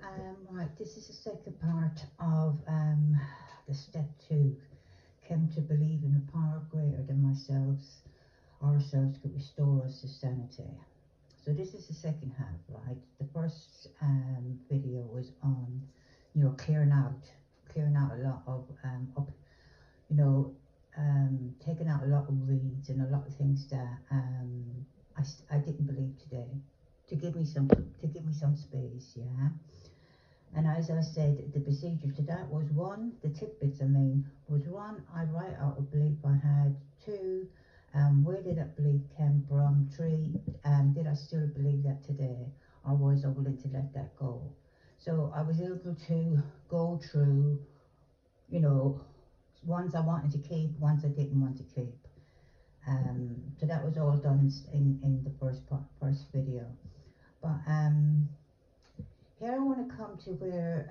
Right, this is the second part of the step 2. Came to believe in a power greater than ourselves could restore us to sanity. So this is the second half, right? The first video was on, clearing out a lot of taking out a lot of weeds and a lot of things that I didn't believe today. To give me some space, yeah. And as I said, the procedure to that was one, the tidbits was one, I write out a belief I had. Two, where did that belief come from? Three, did I still believe that today, or was I willing to let that go? So I was able to go through, ones I wanted to keep, ones I didn't want to keep. So that was all done in the first video. But here I want to come to where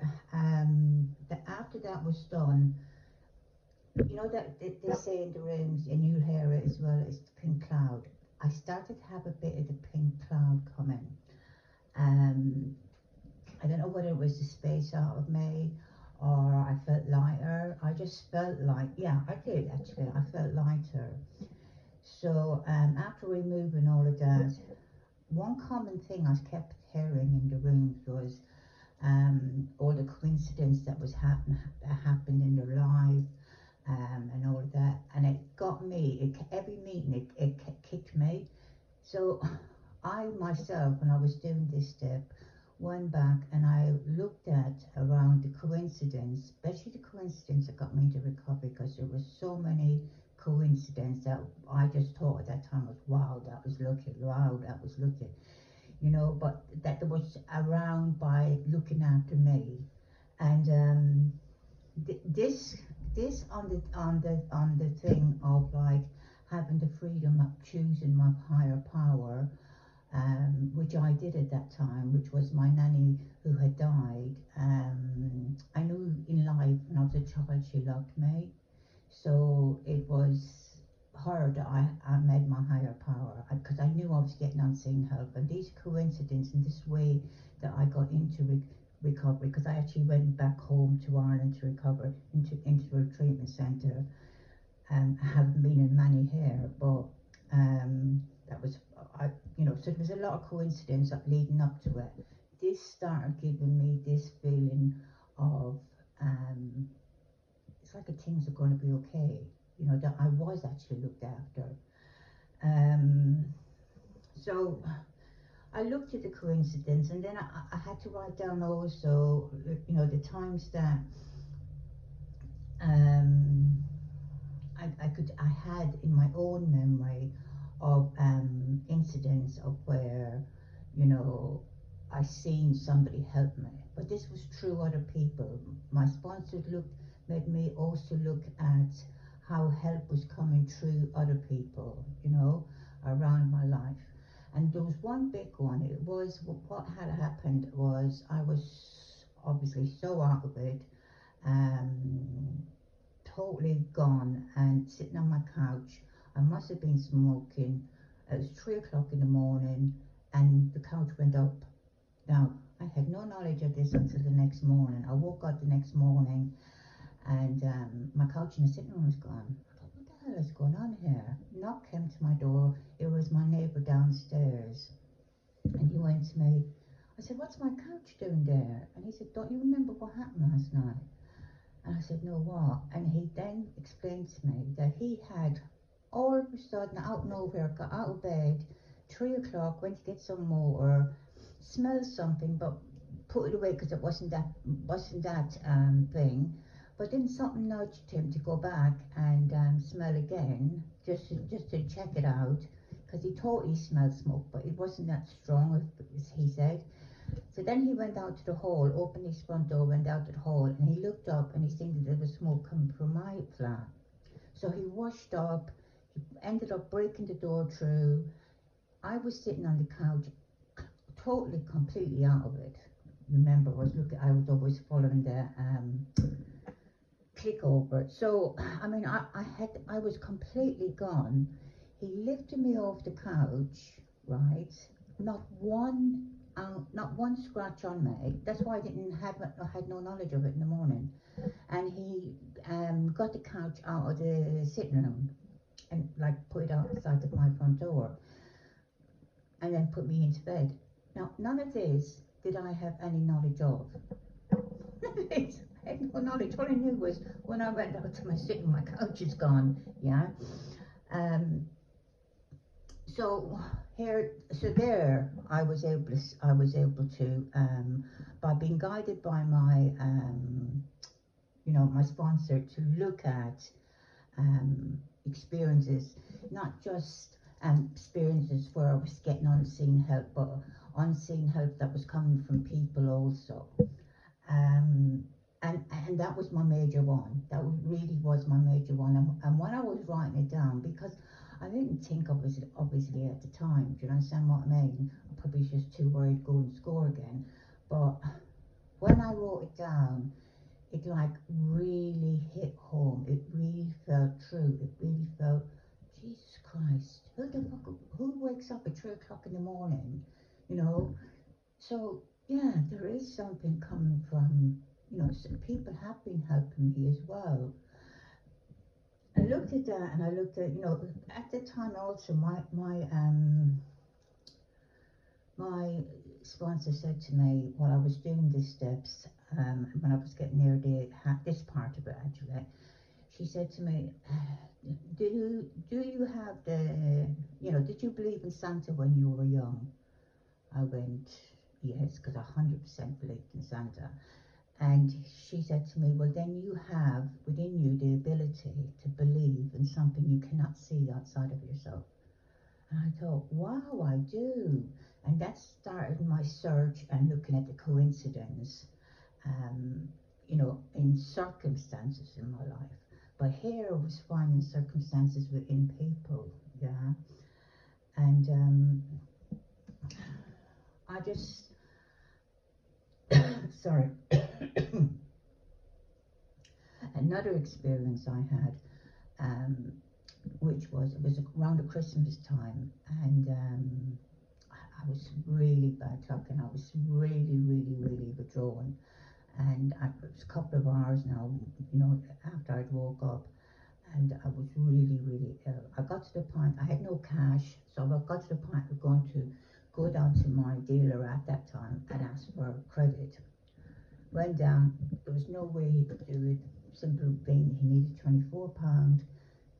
after that was done, that they say in the rooms, and you'll hear it as well, it's the pink cloud. I started to have a bit of the pink cloud coming. I don't know whether it was the space out of me or I felt lighter. I just felt like, yeah, I did actually. I felt lighter. So after removing all of that, one common thing I kept hearing in the rooms was all the coincidence that happened in their life, and all of that, and it got me. Every meeting it kicked me. So I myself, when I was doing this step, went back and I looked at around the coincidence, especially the coincidence that got me into recovery, because there was so many coincidences that I just thought at that time was, wow, that was lucky, wow, that was lucky. But that was around by looking after me, and this on the thing of like having the freedom of choosing my higher power, which I did at that time, which was my nanny who had died. I knew in life when I was a child she loved me, so it was her that I made my higher power, because I knew I was getting unseen help. And these coincidences and this way that I got into recovery, because I actually went back home to Ireland to recover into a treatment centre. I haven't been in many here, but that was, so there was a lot of coincidence leading up to it. This started giving me this feeling of it's like things are going to be okay, that I was actually looked after. So I looked at the coincidence, and then I had to write down also, the times that I had in my own memory of incidents of where, I seen somebody help me. But this was through other people. My sponsor made me also look at how help was coming through other people, around my life. And there was one big one. It was, what had happened was, I was obviously so out of it, totally gone, and sitting on my couch. I must have been smoking. It was 3 o'clock in the morning, and the couch went up. Now, I had no knowledge of this until the next morning. I woke up the next morning, and my couch in the sitting room was gone. I thought, what the hell is going on here? Knock came to my door. It was my neighbour downstairs, and he went to me. I said, what's my couch doing there? And he said, don't you remember what happened last night? And I said, no, what? And he then explained to me that he had all of a sudden, out of nowhere, got out of bed, 3 o'clock, went to get some water, smelled something, but put it away because it wasn't that thing. But then something nudged him to go back and smell again, just to check it out, because he thought he smelled smoke, but it wasn't that strong, as he said. So then he went out to the hall, opened his front door, went out to the hall, and he looked up and he seen that there was smoke coming from my flat. So he washed up, he ended up breaking the door through. I was sitting on the couch, totally, completely out of it. Remember, I was always following the click over. So, I mean, I was completely gone. He lifted me off the couch, right? Not one not one scratch on me. That's why I had no knowledge of it in the morning. And he got the couch out of the sitting room and like put it outside of my front door, and then put me into bed. Now, none of this did I have any knowledge of. None of this. I had no knowledge. All I knew was when I went out to my sitting, my couch is gone. Yeah. Um, so there, I was able to, by being guided by my, my sponsor, to look at experiences, not just experiences where I was getting unseen help, but unseen help that was coming from people also. Um, and that was my major one. That really was my major one. And when I was writing it down, because I didn't think of it obviously at the time. Do you understand what I mean? I probably was just too worried to go and score again. But when I wrote it down, it like really hit home. It really felt true. It really felt, Jesus Christ, who wakes up at 3 o'clock in the morning, you know? So yeah, there is something coming from, some people have been helping me as well. I looked at that and I looked at, at the time also my sponsor said to me while I was doing the steps, when I was getting near this part of it actually, she said to me, do you have did you believe in Santa when you were young? I went, yes, because I 100% believed in Santa. And she said to me, well, then you have within you the ability to believe in something you cannot see outside of yourself. And I thought, wow, I do. And that started my search and looking at the coincidence, in circumstances in my life. But here I was finding circumstances within people, yeah. And I just, sorry, another experience I had, which was, it was around the Christmas time, and I was really bad luck, and I was really, really, really withdrawn. And it was a couple of hours now, after I'd woke up, and I was really, really ill. I got to the point, I had no cash, so I got to the point of going to go down to my dealer at that time and ask for credit. Went down, there was no way he could do it. Simple thing, he needed £24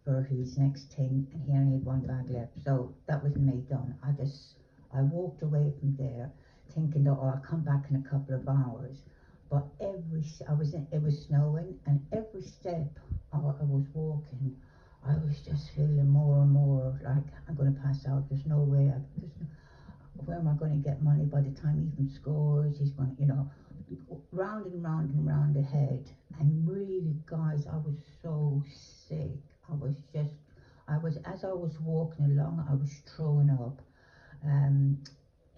for his next thing, and he only had one bag left. So that was me done. I walked away from there thinking that, I'll come back in a couple of hours. But it was snowing, and every step I was walking, I was just feeling more and more like I'm going to pass out. There's no way. Where am I going to get money by the time he even scores? He's going to, round and round and round the head. And really, guys, I was so sick. As I was walking along, I was throwing up.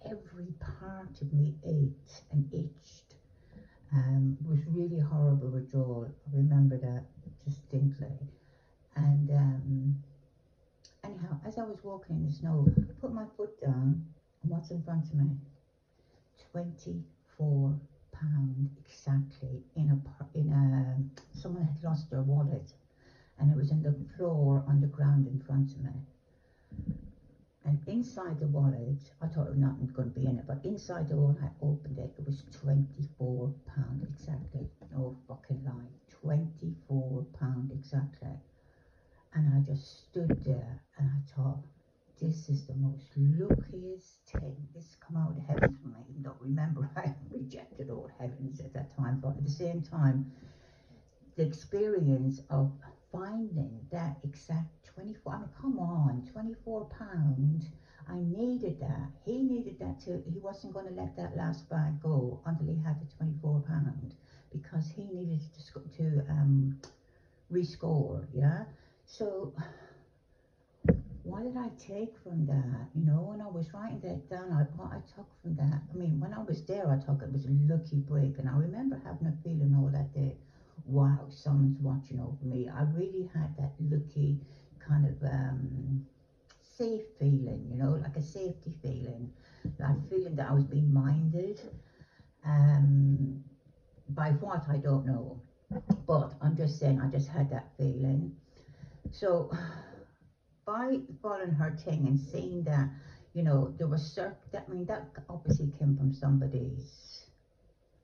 Every part of me ached and itched. It was really horrible withdrawal. I remember that distinctly. And anyhow, as I was walking in the snow, put my foot down, and what's in front of me? £24 exactly someone had lost their wallet, and it was on the floor on the ground in front of me. And inside the wallet, I thought nothing was going to be in it, but inside the wallet, I opened it, it was £24 exactly. No fucking lie. £24 exactly. And I just stood there and I thought, this is the most luckiest thing. This come out of heaven for me. Even though, remember, I rejected all heavens at that time, but at the same time, the experience of finding that exact 24, I mean, come on, £24. I needed that. He needed that too. He wasn't going to let that last bag go until he had the £24 because he needed to rescore, yeah? So what did I take from that? When I was writing that down, what I took from that, I mean, when I was there, I thought it was a lucky break. And I remember having a feeling all that day, wow, someone's watching over me. I really had that lucky kind of safe feeling, you know, like a safety feeling, that feeling that I was being minded. Um, by what I don't know, but I'm just saying I just had that feeling. So by following her thing and seeing that, you know, there was that, I mean, that obviously came from somebody's,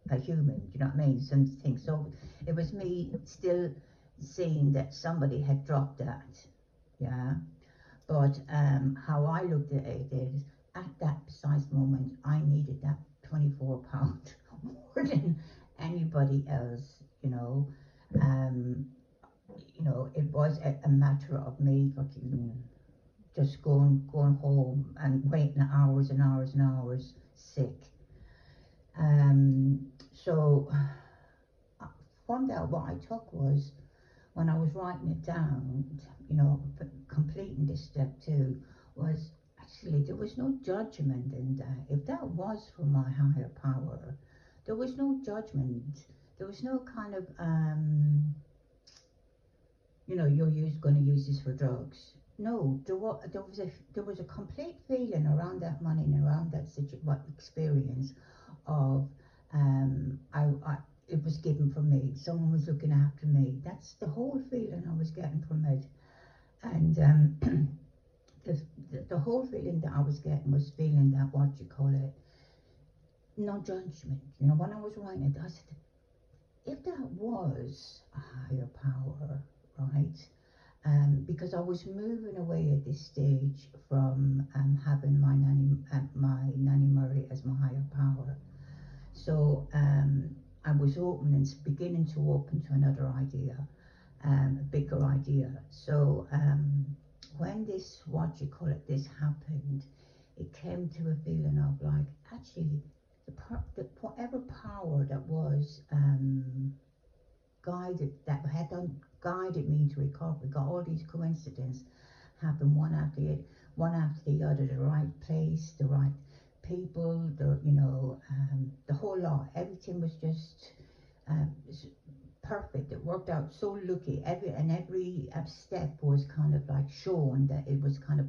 a human, do you know what I mean? Something. So it was me still seeing that somebody had dropped that, yeah. But how I looked at it is, at that precise moment, I needed that £24 more than anybody else, you know. Um, you know, it was a matter of me fucking just going home and waiting hours and hours and hours sick. So from that, what I took was, when I was writing it down, you know, completing this step 2, was actually there was no judgment in that. If that was from my higher power, there was no judgment. There was no kind of, you know, going to use this for drugs. No, there was a complete feeling around that money and around that experience of, it was given from me. Someone was looking after me. That's the whole feeling I was getting from it. And the whole feeling that I was getting was feeling that, what you call it, no judgment. You know, when I was writing it, I said, if that was a higher power, right? Because I was moving away at this stage from having my nanny Murray as my higher power. So I was open and beginning to open to another idea, a bigger idea. So when this, what you call it, this happened, it came to a feeling of like, actually, whatever power that was guided me to recovery, got all these coincidences happen one after the other, the right place, the right people, the whole lot. Everything was just perfect. It worked out so lucky. Every step was kind of like shown that it was kind of